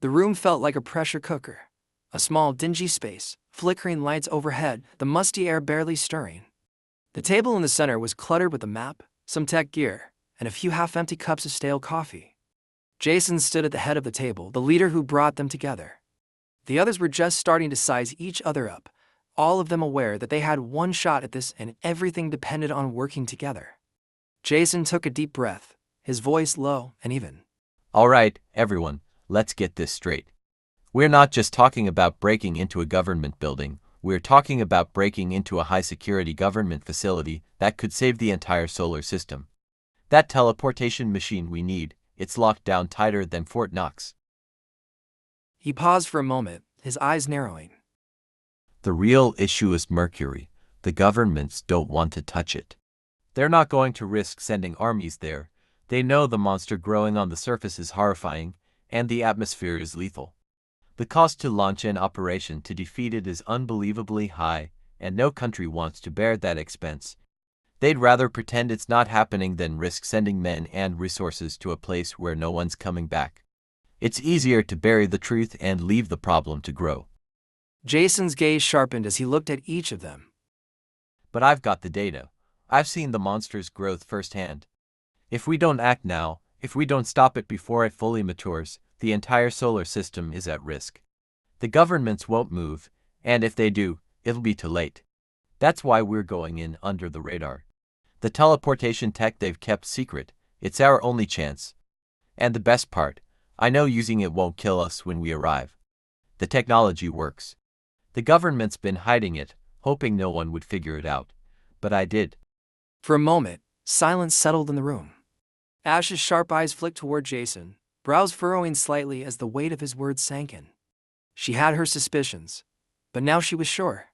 The room felt like a pressure cooker. A small, dingy space, flickering lights overhead, the musty air barely stirring. The table in the center was cluttered with a map, some tech gear, and a few half-empty cups of stale coffee. Jason stood at the head of the table, the leader who brought them together. The others were just starting to size each other up, all of them aware that they had one shot at this and everything depended on working together. Jason took a deep breath, his voice low and even. All right, everyone, let's get this straight. We're not just talking about breaking into a government building, we're talking about breaking into a high-security government facility that could save the entire solar system. That teleportation machine we need, it's locked down tighter than Fort Knox. He paused for a moment, his eyes narrowing. The real issue is Mercury. The governments don't want to touch it. They're not going to risk sending armies there. They know the monster growing on the surface is horrifying, and the atmosphere is lethal. The cost to launch an operation to defeat it is unbelievably high, and no country wants to bear that expense. They'd rather pretend it's not happening than risk sending men and resources to a place where no one's coming back. It's easier to bury the truth and leave the problem to grow. Jason's gaze sharpened as he looked at each of them. But I've got the data. I've seen the monster's growth firsthand. If we don't act now, if we don't stop it before it fully matures, the entire solar system is at risk. The governments won't move, and if they do, it'll be too late. That's why we're going in under the radar. The teleportation tech they've kept secret, it's our only chance. And the best part, I know using it won't kill us when we arrive. The technology works. The government's been hiding it, hoping no one would figure it out. But I did. For a moment, silence settled in the room. Ash's sharp eyes flicked toward Jason, brows furrowing slightly as the weight of his words sank in. She had her suspicions, but now she was sure.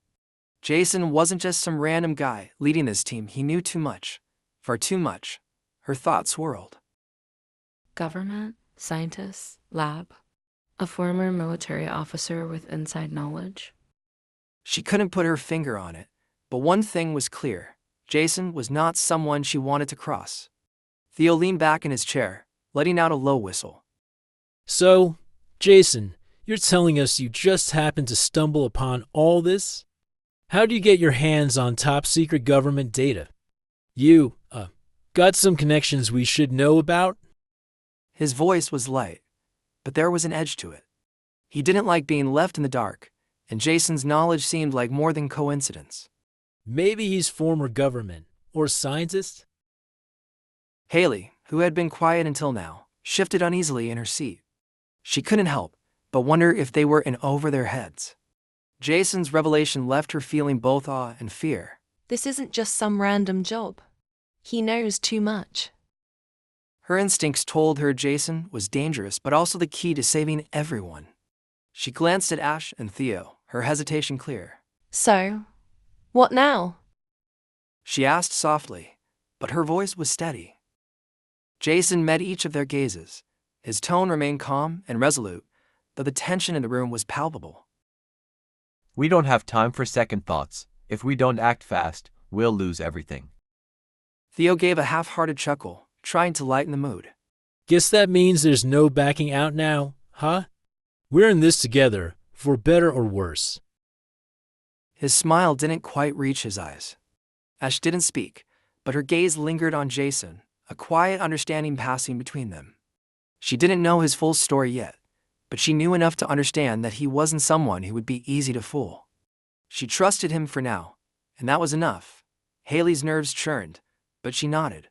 Jason wasn't just some random guy leading this team. He knew too much. Far too much. Her thoughts swirled. Government, scientists, lab, a former military officer with inside knowledge. She couldn't put her finger on it, but one thing was clear. Jason was not someone she wanted to cross. Theo leaned back in his chair, letting out a low whistle. So, Jason, you're telling us you just happened to stumble upon all this? How do you get your hands on top-secret government data? You, got some connections we should know about? His voice was light, but there was an edge to it. He didn't like being left in the dark, and Jason's knowledge seemed like more than coincidence. Maybe he's former government or scientist? Haley, who had been quiet until now, shifted uneasily in her seat. She couldn't help but wonder if they were in over their heads. Jason's revelation left her feeling both awe and fear. This isn't just some random job. He knows too much. Her instincts told her Jason was dangerous, but also the key to saving everyone. She glanced at Ash and Theo, her hesitation clear. So, what now? She asked softly, but her voice was steady. Jason met each of their gazes. His tone remained calm and resolute, though the tension in the room was palpable. We don't have time for second thoughts. If we don't act fast, we'll lose everything. Theo gave a half-hearted chuckle, trying to lighten the mood. Guess that means there's no backing out now, huh? We're in this together, for better or worse. His smile didn't quite reach his eyes. Ash didn't speak, but her gaze lingered on Jason, a quiet understanding passing between them. She didn't know his full story yet, but she knew enough to understand that he wasn't someone who would be easy to fool. She trusted him for now, and that was enough. Haley's nerves churned, but she nodded.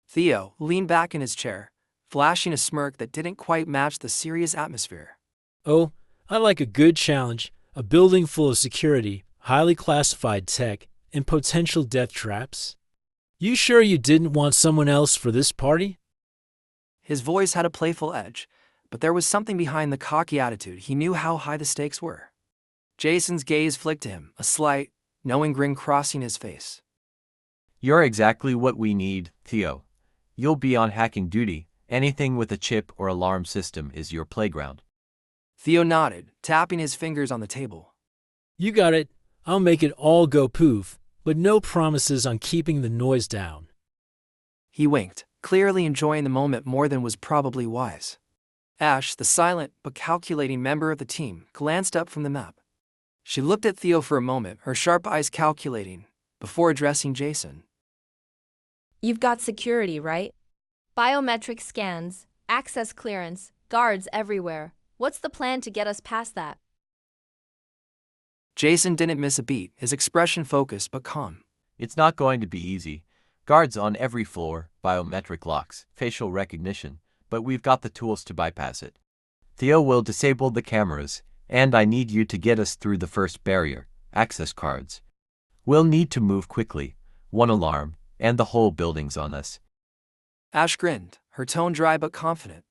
Theo leaned back in his chair, flashing a smirk that didn't quite match the serious atmosphere. Oh, I like a good challenge, a building full of security, highly classified tech, and potential death traps. You sure you didn't want someone else for this party? His voice had a playful edge, but there was something behind the cocky attitude. He knew how high the stakes were. Jason's gaze flicked to him, a slight, knowing grin crossing his face. You're exactly what we need, Theo. You'll be on hacking duty. Anything with a chip or alarm system is your playground. Theo nodded, tapping his fingers on the table. You got it. I'll make it all go poof, but no promises on keeping the noise down. He winked, clearly enjoying the moment more than was probably wise. Ash, the silent but calculating member of the team, glanced up from the map. She looked at Theo for a moment, her sharp eyes calculating, before addressing Jason. You've got security, right? Biometric scans, access clearance, guards everywhere. What's the plan to get us past that? Jason didn't miss a beat, his expression focused but calm. It's not going to be easy. Guards on every floor, biometric locks, facial recognition, but we've got the tools to bypass it. Theo will disable the cameras, and I need you to get us through the first barrier, access cards. We'll need to move quickly. One alarm, and the whole building's on us. Ash grinned, her tone dry but confident.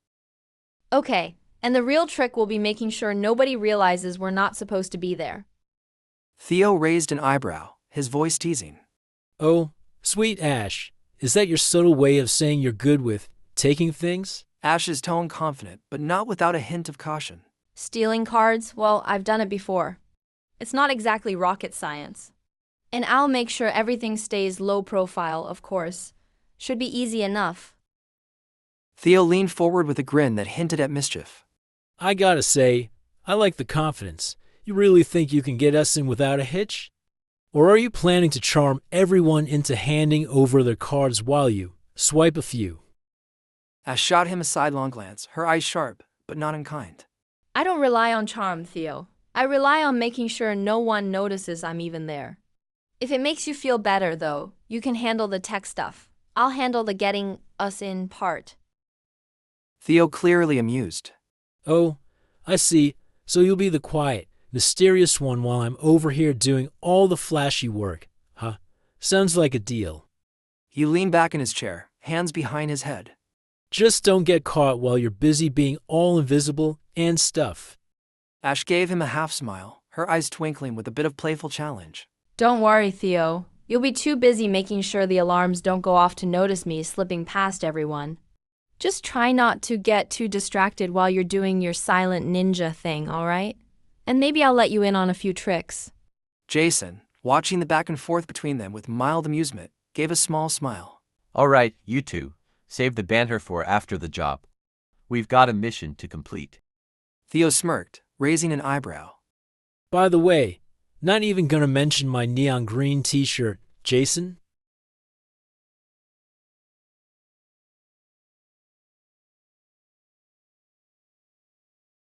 Okay, and the real trick will be making sure nobody realizes we're not supposed to be there. Theo raised an eyebrow, his voice teasing. Oh, sweet Ash, is that your subtle way of saying you're good with taking things? Ash's tone confident, but not without a hint of caution. Stealing cards? Well, I've done it before. It's not exactly rocket science. And I'll make sure everything stays low profile, of course. Should be easy enough. Theo leaned forward with a grin that hinted at mischief. I gotta say, I like the confidence. You really think you can get us in without a hitch? Or are you planning to charm everyone into handing over their cards while you swipe a few? Ash shot him a sidelong glance, her eyes sharp, but not unkind. I don't rely on charm, Theo. I rely on making sure no one notices I'm even there. If it makes you feel better, though, you can handle the tech stuff. I'll handle the getting us in part. Theo clearly amused. Oh, I see. So you'll be the quiet, mysterious one while I'm over here doing all the flashy work, huh? Sounds like a deal. He leaned back in his chair, hands behind his head. Just don't get caught while you're busy being all invisible and stuff. Ash gave him a half smile, her eyes twinkling with a bit of playful challenge. Don't worry, Theo. You'll be too busy making sure the alarms don't go off to notice me slipping past everyone. Just try not to get too distracted while you're doing your silent ninja thing, all right? And maybe I'll let you in on a few tricks. Jason, watching the back and forth between them with mild amusement, gave a small smile. All right, you two. Save the banter for after the job. We've got a mission to complete. Theo smirked, raising an eyebrow. By the way, not even gonna mention my neon green t-shirt, Jason?